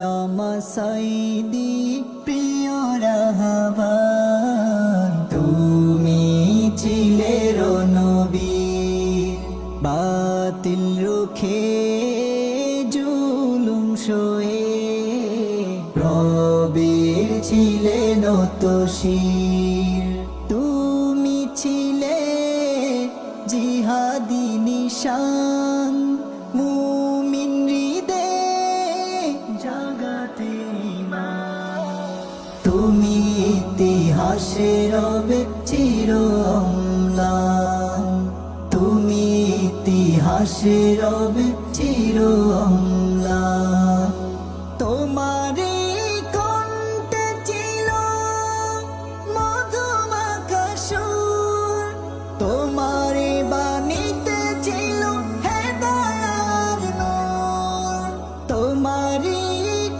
সাইদি প্রিয় রাহবার, তুমি ছিলে নবী বাতিল রুখে জুলুম সয়ে, রবের ছিলে নত শির। তুমি ছিলে জিহাদি নিশান, মুমিন হৃদয়ে জাগাতে ঈমান। তুমি ইতিহাসে রবে চির অম্লান, তুমি ইতিহাসে রবে চির অম্লান। তোমারে কণ্ঠে ছিল মধুমাখা সুর, তোমারে বাণীতে ছিল হেদায়ার নূর। তোমারে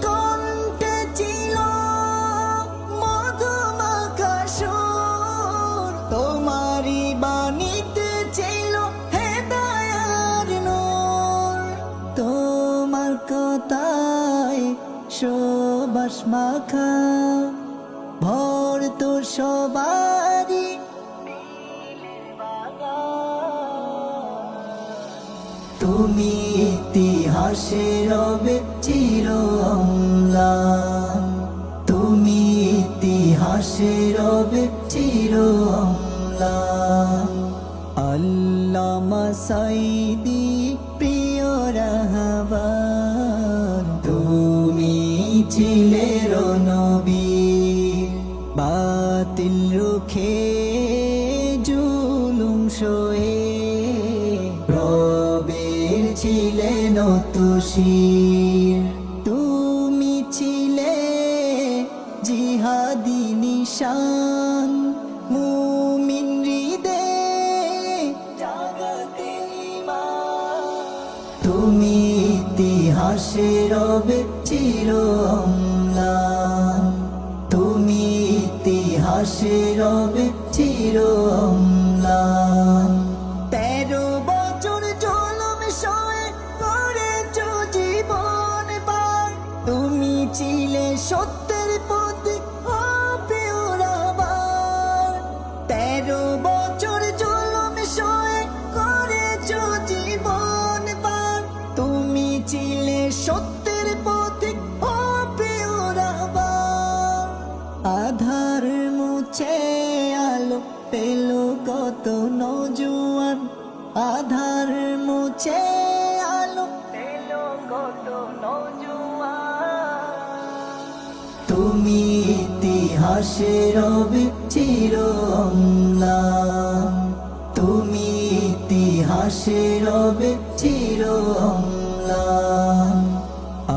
কণ্ঠে ছিল মধুমাখা সুর, তোমারি বাণীতে ছিল হেদায়ার নূর। তোমার কথায় সুবাস মাখা ভর তো সবারি তুমি ইতিহাসে রবে চির অম্লান, তুমি ইতিহাসে রবে চির অম্লান। আল্লামা সাইদি প্রিয় রাহবার, তুমি ছিলে নবী বাতিল রুখে জুলুম সয়ে, রবের ছিলে নত শির। তুমি ছিলে জিহাদি নিশান, মুমিন হৃদয়ে জাগাতে ঈমান। তুমি ইতিহাসে রবে চির অম্লান, তুমি ইতিহাসে রবে চির অম্লান। 13 বছর জুলুম সয়ে করেছো জীবন পার, তুমি ছিলে সত্যের পথে প্রিয় রাহবার। 13 বছর জুলুম সয়ে করেছো জীবন পার, তুমি ছিলে সত্যের পথে প্রিয় রাহবার। আধার মুছে আলো পেল কত নওজোয়ান, আধার মুছে আলো পেল কত নওজোয়ান। তুমি ইতিহাসে রবে চির অম্লান, তুমি ইতিহাসে রবে চির অম্লান।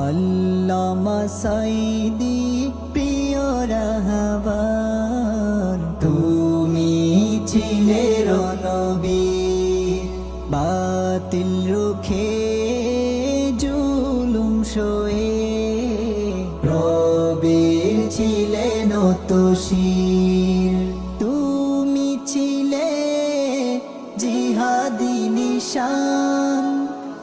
আল্লামা সাইদি প্রিয় রাহবার, তুমি ছিলে নবী বাতিল রুখে জুলুম সয়ে, রবের ছিলে নত শির। তুমি ছিলে জিহাদি নিশান,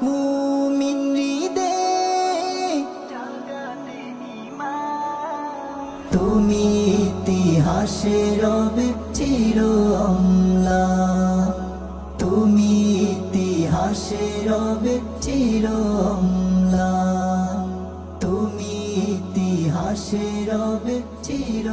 মুমিন হৃদয়ে জাগাতে ঈমান। তুমি ইতিহাসে রবে চির অম্লান, তুমি ইতিহাসে রবে চির অম্লান, তুমি ইতিহাসে রবে চির